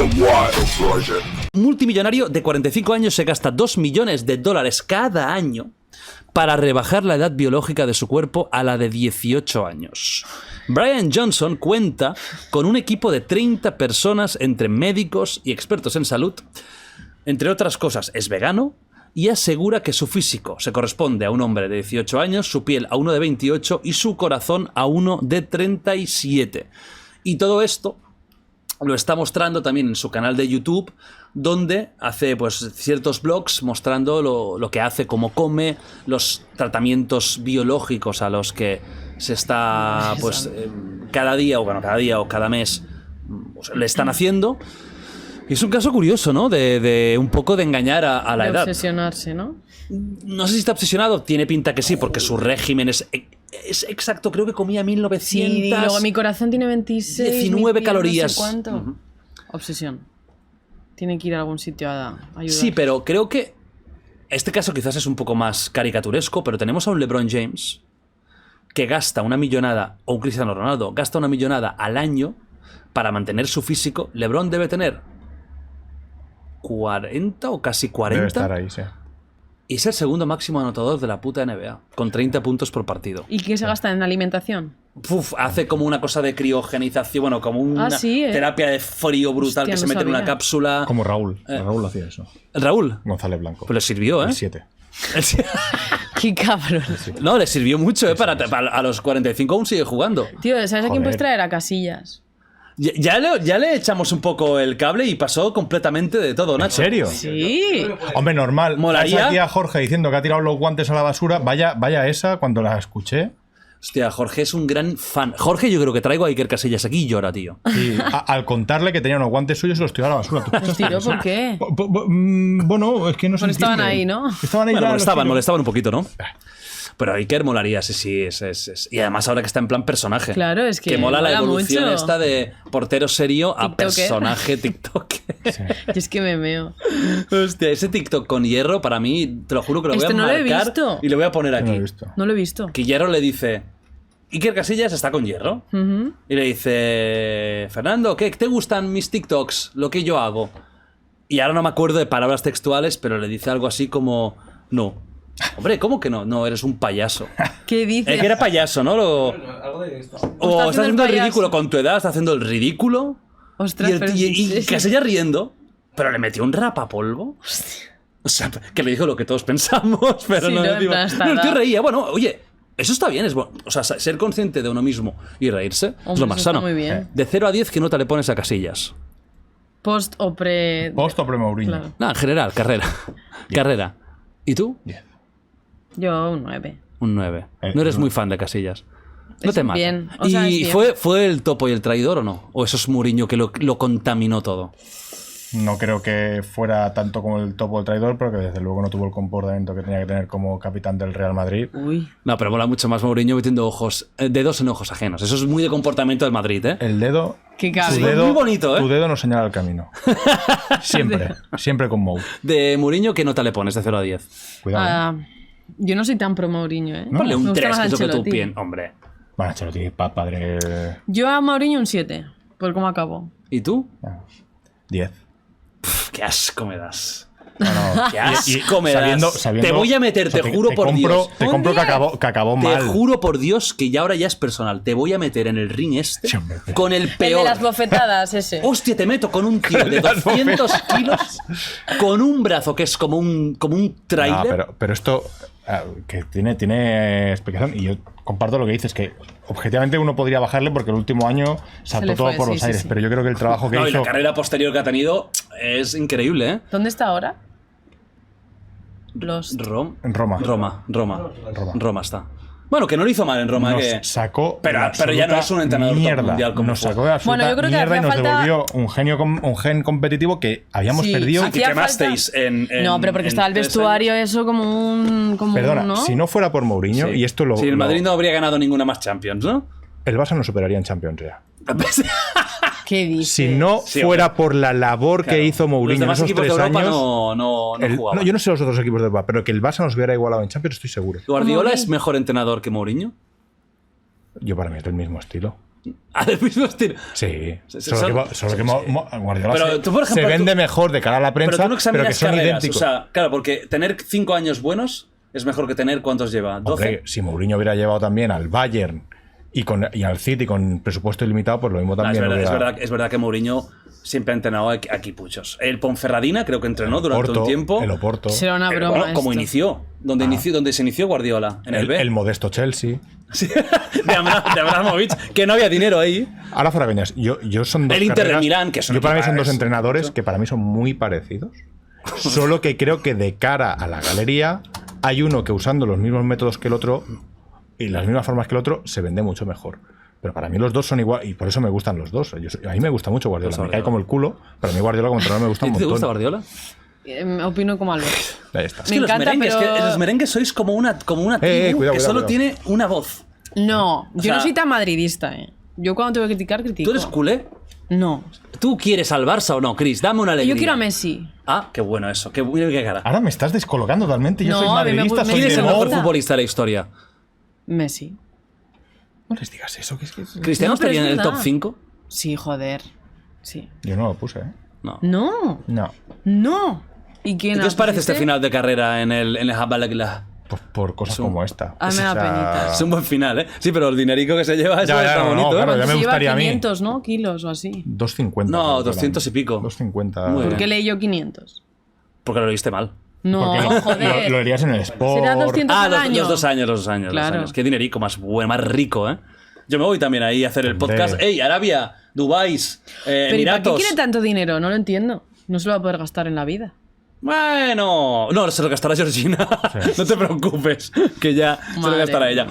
Un multimillonario de 45 años se gasta $2 millones cada año para rebajar la edad biológica de su cuerpo a la de 18 años. Brian Johnson cuenta con un equipo de 30 personas entre médicos y expertos en salud. Entre otras cosas, es vegano y asegura que su físico se corresponde a un hombre de 18 años, su piel a uno de 28 y su corazón a uno de 37. Y todo esto lo está mostrando también en su canal de YouTube, donde hace pues ciertos vlogs mostrando lo que hace, cómo come, los tratamientos biológicos a los que se está pues cada día o cada mes pues, le están haciendo. Y es un caso curioso, ¿no? De un poco de engañar a la edad. Obsesionarse, ¿no? No sé si está obsesionado, tiene pinta que sí, porque su régimen es exacto, creo que comía 1900. Sí, y luego mi corazón tiene 26. 19 calorías. No sé cuánto. Obsesión. Tiene que ir a algún sitio a ayudar. Sí, pero creo que este caso quizás es un poco más caricaturesco, pero tenemos a un LeBron James que gasta una millonada, o un Cristiano Ronaldo, gasta una millonada al año para mantener su físico. LeBron debe tener 40 o casi 40. Debe estar ahí, sí. Y es el segundo máximo anotador de la puta NBA, con 30 puntos por partido. ¿Y qué se gasta en alimentación? Hace como una cosa de criogenización, bueno, como una sí, terapia de frío brutal. Hostia, que se no mete en una sabía. cápsula. Como Raúl. Raúl hacía eso. ¿Raúl? González Blanco. Pues le sirvió, ¿eh? El 7. ¡Qué cabrón! No, le sirvió mucho, ¿eh? Para a los 45 aún sigue jugando. Tío, ¿sabes a quién Joder. puedes traer? A Casillas. Ya le echamos un poco el cable y pasó completamente de todo, Nacho. ¿En serio? Sí. Hombre, normal. Molaría. Traes aquí a Jorge diciendo que ha tirado los guantes a la basura. Vaya esa, cuando la escuché. Hostia, Jorge es un gran fan. Jorge, yo creo que traigo a Iker Casillas aquí y llora, tío. Y al contarle que tenía unos guantes suyos, se los tiró a la basura. ¿Tú ¿Los tiró por qué? Bueno, es que no se Bueno, estaban entiende. ahí, ¿no? Estaban ahí Bueno, ya, los tiró. molestaban un poquito, ¿no? Pero Iker molaría, sí. Y además ahora que está en plan personaje. Claro, es que mola la mola evolución mucho. esta de portero serio a TikToker. personaje TikTok. Sí. Yo es que me meo. Hostia, ese TikTok con Hierro, para mí, te lo juro que lo voy a No lo he marcar visto. y lo voy a poner No lo aquí. he visto. No lo he visto. Que Hierro le dice... Iker Casillas está con Hierro. Ujú. Y le dice... Fernando, ¿qué te gustan mis TikToks? Lo que yo hago. Y ahora no me acuerdo de palabras textuales, pero le dice algo así como... No. Hombre, ¿cómo que no? No, eres un payaso. ¿Qué dices? Que era payaso, ¿no? Algo de esto. O estás haciendo el payaso. ridículo con tu edad, estás haciendo el ridículo. Ostras, pero y sí. Casillas riendo, pero le metió un rapapolvo. O sea, que le dijo lo que todos pensamos, pero Sí, no no, le en digo. plan, está No, el tío dado. reía. Bueno, oye, eso está bien, es bueno. O sea, ser consciente de uno mismo y reírse es Hombre, lo más eso está sano. muy bien. De 0 a 10, ¿qué nota le pones a Casillas? Post o pre... Post o pre-Mourinho. Claro. No, en general, carrera. Carrera. ¿Y tú? 10. Yo un 9. Un 9. No eres muy fan de Casillas. No Es te mata. bien, o sea, ¿Y es bien. fue el topo y el traidor o no? ¿O eso es Mourinho que lo contaminó todo? No creo que fuera tanto como el topo del traidor, pero que desde luego no tuvo el comportamiento que tenía que tener como capitán del Real Madrid. Uy. No, pero mola mucho más Mourinho metiendo dedos en ojos ajenos. Eso es muy de comportamiento del Madrid, ¿eh? El dedo. Qué Tu cabrón. dedo, Muy bonito, ¿eh? Tu dedo nos señala el camino. Siempre con Mou. De Mourinho, ¿qué nota le pones de 0 a 10? Cuidado. Ah, yo no soy tan pro Mourinho, ¿eh? Ponle Me un gusta 3, más que es lo que tú Ancelotti. piensas. Hombre. Bueno, Ancelotti, padre. Yo a Mourinho un 7, por cómo acabó. ¿Y tú? 10. Pff, qué asco me das. No, no. Qué asco me das. sabiendo- Te voy a meter, o sea, te juro por Dios. Te compro que acabó Te mal. juro por Dios que ya ahora ya es personal. Te voy a meter en el ring este Sí, hombre. con el El de peor. las bofetadas, ese. Hostia, te meto con un tío de 200 kilos con un brazo que es como un No, tráiler. pero esto que tiene explicación y yo comparto lo que dices, que objetivamente uno podría bajarle porque el último año saltó le todo fue, por sí, los sí, aires, sí. pero yo creo que el trabajo que No, y hizo... la carrera posterior que ha tenido es increíble, ¿eh? ¿Dónde está ahora? Los... En Roma. Roma está. Bueno, que no lo hizo mal en Roma. Nos Que... sacó Pero de ya no absoluta es un entrenador top mierda. mundial como Nos fue. sacó de absoluta Bueno, yo creo que mierda y hacía nos falta- devolvió un gen competitivo que habíamos Sí, perdido. sí. que Hacía quemasteis en No, pero porque estaba el 3 vestuario años. eso como un... Perdona, ¿no? si no fuera por Mourinho, Sí. y esto lo... Sí, el lo- Madrid no habría ganado ninguna más Champions, ¿no? el Barça no superaría en Champions ya. ¿Qué dices? Si no Sí, fuera hombre. por la labor Claro. que hizo Mourinho Los en demás esos equipos de 3 Europa años... no jugaban. yo no sé los otros equipos de Europa, pero que el Barça nos hubiera igualado en Champions estoy seguro. ¿Guardiola Mourinho. es mejor entrenador que Mourinho? Yo para mí es del mismo estilo. Del mismo estilo. Sí. Se- Solo que Guardiola Pero tú, por ejemplo, se vende tú- mejor de cara a la Pero prensa, tú no pero que examinas son carreras. idénticos. O sea, claro, porque tener 5 años buenos es mejor que tener, ¿cuántos lleva? 12. Hombre, si Mourinho hubiera llevado también al Bayern y al City con presupuesto ilimitado, pues lo mismo No, también. es verdad que Mourinho siempre ha entrenado a equipuchos. El Ponferradina creo que entrenó durante un tiempo. El Oporto. Será una broma. Bueno, como esto. inició. Donde se inició Guardiola. En el B. El modesto Chelsea. Sí, de Abramovich, que no había dinero ahí. Ahora fuera coñas, yo son dos El Inter de carreras- Milán, que son yo para mí son dos equipares, entrenadores mucho. que para mí son muy parecidos. Solo que creo que de cara a la galería hay uno que usando los mismos métodos que el otro y las mismas formas que el otro se vende mucho mejor. Pero para mí los dos son igual y por eso me gustan los dos. A mí me gusta mucho Guardiola, Pues me cae como el culo, pero a mí Guardiola como entrenador me gusta un ¿Te montón. gusta Guardiola? Opino como Albert. Ahí está. Es que Me los encanta, merengues, pero- que los merengues sois como una tribu cuidado, que solo cuidado. tiene una voz. No, yo sea- no soy tan madridista, Yo cuando tengo que criticar, critico. ¿Tú eres culé? No. ¿Tú quieres al Barça o no, Chris? Dame una alegría. Yo quiero a Messi. Ah, qué bueno eso. Qué cara. Ahora me estás descolocando totalmente. Yo No, soy a mí me madridista, gu- soy ¿Quién de es el me mejor gusta. futbolista de la historia? Messi. No les digas eso, que es que ¿Cristiano No, pero estaría es en el top verdad. 5? Sí, joder. Sí. yo no lo puse, ¿eh? No. No. No. No. ¿Y quién ¿Qué os parece este pusiste? final de carrera en el Habalagla? Pues por cosas como esta. Ah, me da penita. Es un buen final, ¿eh? Sí, pero el dinerico que se lleva eso Ya, está no, no, bonito, claro, ¿eh? ya me Se lleva gustaría a mí. 500, ¿no? Kilos o así. 250. No, creo que 200 eran. y pico. 250. Muy ¿Por bien. qué leí yo 500? Porque lo leíste mal. No, Porque joder. lo leerías en el Sport. Será 200 al Los año. 2 años, los 2 años. Claro. Los años. Qué dinerico más bueno, más rico, ¿eh? Yo me voy también ahí a hacer el Hombre. podcast. ¡Ey, Arabia! Dubái, Pero ¿y para qué Emiratos. quiere tanto dinero? No lo entiendo. No se lo va a poder gastar en la vida. Bueno, no, se lo gastará Georgina. No te preocupes, que ya se lo Madre gastará ella. mía.